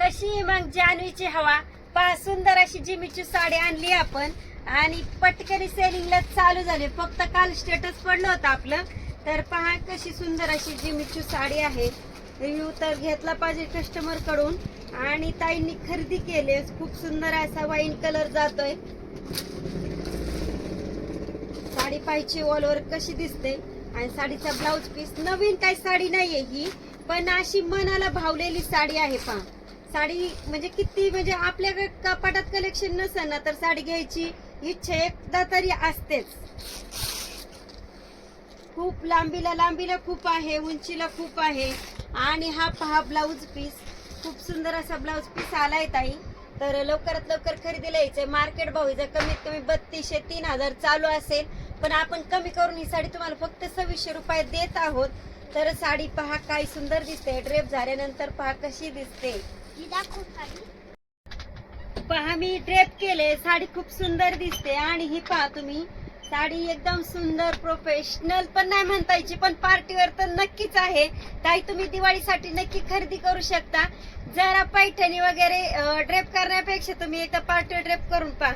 कशी मग जान्हवीची हवा पहा. सुंदर अशी जिमीची साडी आणली आपण आणि पटकन सेलिंगला चालू झाली. फक्त काल स्टेटस पडलं होतं आपलं. तर पहा कशी सुंदर अशी जिमीची साडी आहे. रिव्ह्यू तर घेतला पाहिजे कस्टमर कडून. आणि ताईंनी खरेदी केली. खूप सुंदर असा वाईन कलर जातोय. साडी पाहिजे ऑल ओव्हर कशी दिसते. आणि साडीचा ब्लाउज पीस नवीन काही साडी नाहीये ही, पण अशी मनाला भावलेली साडी आहे. पहा साडी म्हणजे किती म्हणजे आपल्या कपाटात कलेक्शन नसेल ना तर साडी घ्यायची इच्छा एकदा तरी असतेच. खूप लांबीला खूप आहे, उंचीला खूप आहे. आणि हा पहा ब्लाउज पीस खूप सुंदर असा ब्लाउज पीस आलाय ताई. तर लवकरात लवकर खरेदीला यायचंय. मार्केट भाव हिचा कमीत कमी 3200-3000 चालू असेल, पण आपण कमी करून ही साडी तुम्हाला फक्त 2600 रुपये देत आहोत. तर साडी पहा काय सुंदर दिसते. ड्रेप झाल्यानंतर पहा कशी दिसते. पहा मी ड्रेप केले. साडी खूप सुंदर दिसते. आणि ही पहा तुम्ही साडी एकदम सुंदर प्रोफेशनल पण नाही म्हणता यायची, पण पार्टीवर तर नक्कीच आहे. ताई तुम्ही दिवाळीसाठी नक्की खरेदी करू शकता. जरा पैठणी वगैरे ड्रेप करण्यापेक्षा तुम्ही एकदा पार्टीवर ड्रेप करून पहा.